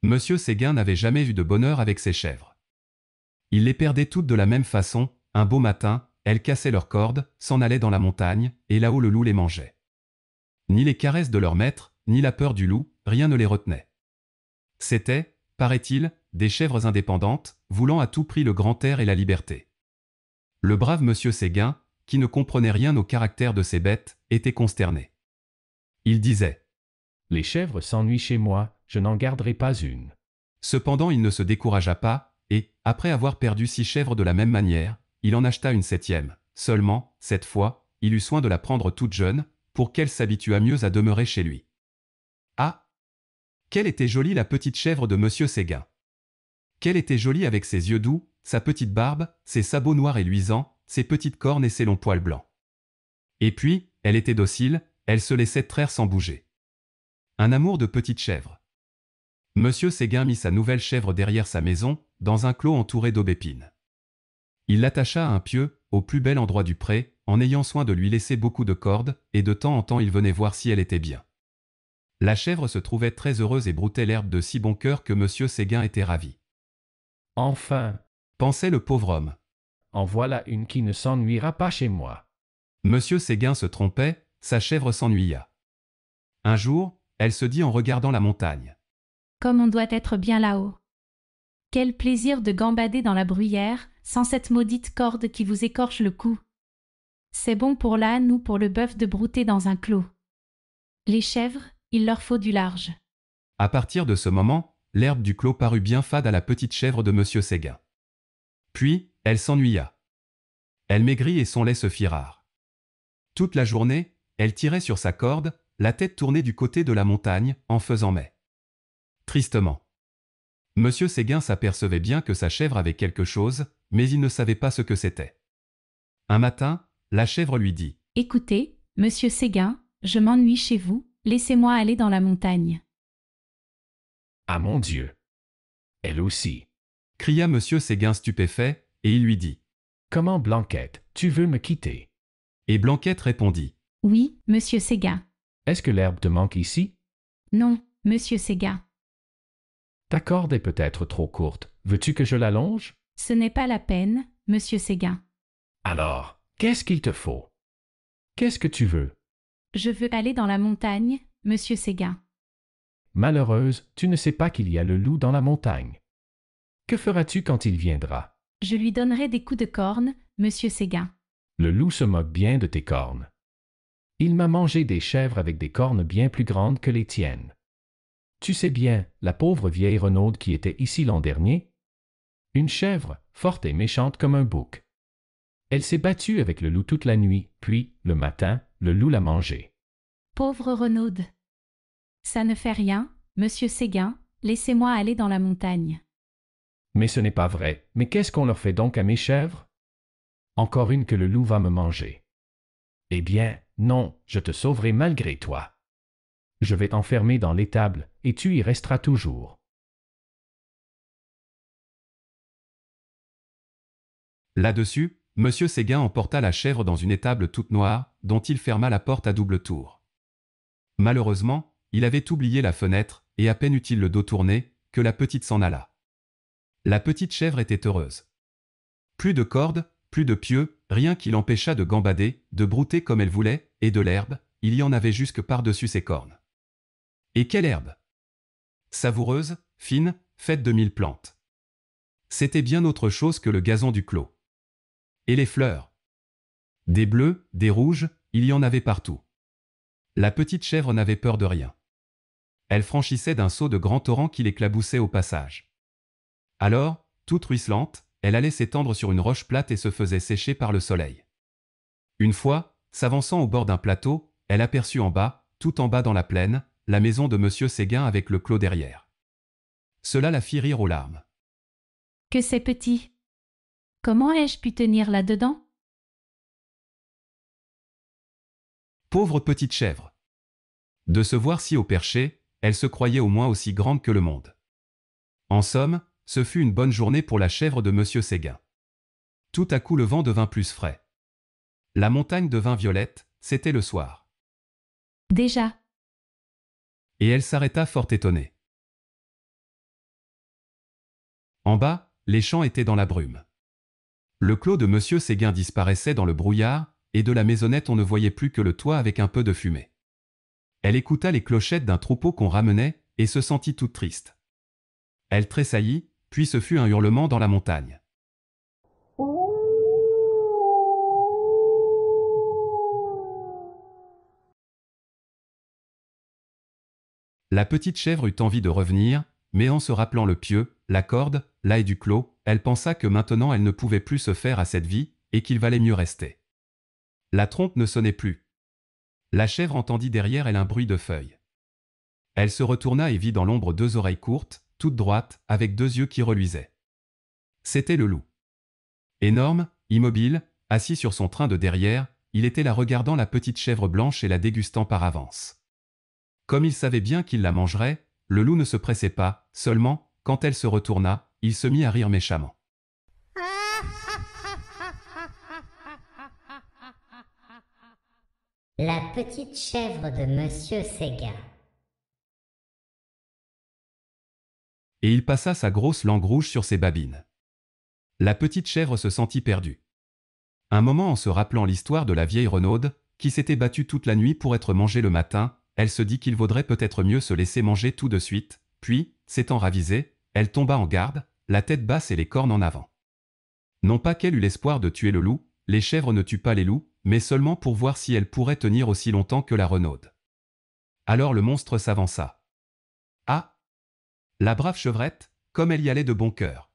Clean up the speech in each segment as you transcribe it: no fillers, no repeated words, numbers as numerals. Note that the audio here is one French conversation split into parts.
Monsieur Séguin n'avait jamais eu de bonheur avec ses chèvres. Il les perdait toutes de la même façon, un beau matin, elles cassaient leurs cordes, s'en allaient dans la montagne, et là-haut le loup les mangeait. Ni les caresses de leur maître, ni la peur du loup, rien ne les retenait. C'étaient, paraît-il, des chèvres indépendantes, voulant à tout prix le grand air et la liberté. Le brave monsieur Séguin, qui ne comprenait rien au caractère de ces bêtes, était consterné. Il disait: Les chèvres s'ennuient chez moi, je n'en garderai pas une. Cependant il ne se découragea pas, et, après avoir perdu 6 chèvres de la même manière, il en acheta une 7e. Seulement, cette fois, il eut soin de la prendre toute jeune, pour qu'elle s'habituât mieux à demeurer chez lui. Ah! Quelle était jolie la petite chèvre de monsieur Séguin! Quelle était jolie avec ses yeux doux, sa petite barbe, ses sabots noirs et luisants, ses petites cornes et ses longs poils blancs. Et puis, elle était docile, elle se laissait traire sans bouger. Un amour de petite chèvre. Monsieur Séguin mit sa nouvelle chèvre derrière sa maison, dans un clos entouré d'aubépines. Il l'attacha à un pieu, au plus bel endroit du pré, en ayant soin de lui laisser beaucoup de cordes, et de temps en temps il venait voir si elle était bien. La chèvre se trouvait très heureuse et broutait l'herbe de si bon cœur que monsieur Séguin était ravi. Enfin, Pensait le pauvre homme. en voilà une qui ne s'ennuiera pas chez moi. Monsieur Séguin se trompait, sa chèvre s'ennuya. Un jour, elle se dit en regardant la montagne. Comme on doit être bien là-haut. Quel plaisir de gambader dans la bruyère, sans cette maudite corde qui vous écorche le cou. C'est bon pour l'âne ou pour le bœuf de brouter dans un clos. Les chèvres, il leur faut du large. À partir de ce moment, l'herbe du clos parut bien fade à la petite chèvre de monsieur Séguin. Puis, elle s'ennuya. Elle maigrit et son lait se fit rare. Toute la journée, elle tirait sur sa corde, la tête tournée du côté de la montagne, en faisant mais. Tristement. Monsieur Séguin s'apercevait bien que sa chèvre avait quelque chose, mais il ne savait pas ce que c'était. Un matin, la chèvre lui dit: Écoutez, monsieur Séguin, je m'ennuie chez vous, laissez-moi aller dans la montagne. Ah mon Dieu! Elle aussi. Cria monsieur Séguin stupéfait, et il lui dit. Comment, Blanquette, tu veux me quitter? Et Blanquette répondit. Oui, monsieur Séguin. Est-ce que l'herbe te manque ici? Non, monsieur Séguin. Ta corde est peut-être trop courte. Veux-tu que je l'allonge? Ce n'est pas la peine, monsieur Séguin. Alors, qu'est-ce qu'il te faut? Qu'est-ce que tu veux? Je veux aller dans la montagne, monsieur Séguin. Malheureuse, tu ne sais pas qu'il y a le loup dans la montagne. Que feras-tu quand il viendra? Je lui donnerai des coups de corne, monsieur Séguin. Le loup se moque bien de tes cornes. Il m'a mangé des chèvres avec des cornes bien plus grandes que les tiennes. Tu sais bien, la pauvre vieille renaude qui était ici l'an dernier? Une chèvre, forte et méchante comme un bouc. Elle s'est battue avec le loup toute la nuit, puis, le matin, le loup l'a mangée. Pauvre Renaude. Ça ne fait rien, monsieur Séguin, laissez-moi aller dans la montagne. Mais ce n'est pas vrai. Mais qu'est-ce qu'on leur fait donc à mes chèvres? Encore une que le loup va me manger. Eh bien, non, je te sauverai malgré toi. Je vais t'enfermer dans l'étable, et tu y resteras toujours. Là-dessus, monsieur Séguin emporta la chèvre dans une étable toute noire, dont il ferma la porte à double tour. Malheureusement, il avait oublié la fenêtre, et à peine eut-il le dos tourné, que la petite s'en alla. La petite chèvre était heureuse. Plus de cordes, plus de pieux, rien qui l'empêchât de gambader, de brouter comme elle voulait, et de l'herbe, il y en avait jusque par-dessus ses cornes. Et quelle herbe! Savoureuse, fine, faite de 1000 plantes. C'était bien autre chose que le gazon du clos. Et les fleurs? Des bleus, des rouges, il y en avait partout. La petite chèvre n'avait peur de rien. Elle franchissait d'un saut de grands torrents qui l'éclaboussaient au passage. Alors, toute ruisselante, elle allait s'étendre sur une roche plate et se faisait sécher par le soleil. Une fois, s'avançant au bord d'un plateau, elle aperçut en bas, tout en bas dans la plaine, la maison de monsieur Séguin avec le clos derrière. Cela la fit rire aux larmes. Que c'est petit. Comment ai-je pu tenir là-dedans? Pauvre petite chèvre! De se voir si haut perché, elle se croyait au moins aussi grande que le monde. En somme, ce fut une bonne journée pour la chèvre de monsieur Séguin. Tout à coup le vent devint plus frais. La montagne devint violette, c'était le soir. Déjà. Et elle s'arrêta fort étonnée. En bas, les champs étaient dans la brume. Le clos de Monsieur Séguin disparaissait dans le brouillard, et de la maisonnette on ne voyait plus que le toit avec un peu de fumée. Elle écouta les clochettes d'un troupeau qu'on ramenait, et se sentit toute triste. Elle tressaillit, puis ce fut un hurlement dans la montagne. La petite chèvre eut envie de revenir, mais en se rappelant le pieu, la corde, l'ail du clos, elle pensa que maintenant elle ne pouvait plus se faire à cette vie, et qu'il valait mieux rester. La trompe ne sonnait plus. La chèvre entendit derrière elle un bruit de feuilles. Elle se retourna et vit dans l'ombre 2 oreilles courtes, toutes droites, avec 2 yeux qui reluisaient. C'était le loup. Énorme, immobile, assis sur son train de derrière, il était là regardant la petite chèvre blanche et la dégustant par avance. Comme il savait bien qu'il la mangerait, le loup ne se pressait pas, seulement, quand elle se retourna, il se mit à rire méchamment. La petite chèvre de Monsieur Séguin. Et il passa sa grosse langue rouge sur ses babines. La petite chèvre se sentit perdue. Un moment en se rappelant l'histoire de la vieille renaude, qui s'était battue toute la nuit pour être mangée le matin, elle se dit qu'il vaudrait peut-être mieux se laisser manger tout de suite, puis, s'étant ravisée, elle tomba en garde, la tête basse et les cornes en avant. Non pas qu'elle eût l'espoir de tuer le loup, les chèvres ne tuent pas les loups, mais seulement pour voir si elles pourraient tenir aussi longtemps que la renaude. Alors le monstre s'avança. Ah! La brave chevrette, comme elle y allait de bon cœur.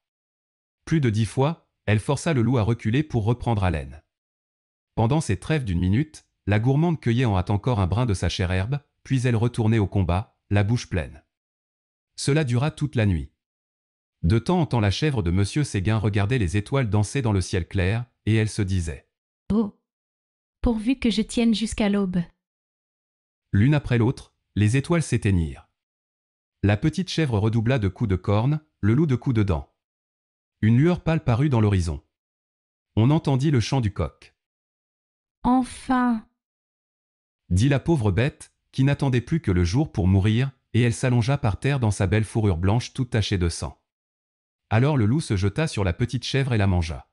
Plus de 10 fois, elle força le loup à reculer pour reprendre haleine. Pendant ces trêves d'1 minute, la gourmande cueillait en hâte encore un brin de sa chère herbe, puis elle retournait au combat, la bouche pleine. Cela dura toute la nuit. De temps en temps la chèvre de Monsieur Séguin regardait les étoiles danser dans le ciel clair, et elle se disait « Oh! Pourvu que je tienne jusqu'à l'aube. » L'une après l'autre, les étoiles s'éteignirent. La petite chèvre redoubla de coups de corne, le loup de coups de dents. Une lueur pâle parut dans l'horizon. On entendit le chant du coq. « Enfin !» dit la pauvre bête, qui n'attendait plus que le jour pour mourir, et elle s'allongea par terre dans sa belle fourrure blanche toute tachée de sang. Alors le loup se jeta sur la petite chèvre et la mangea.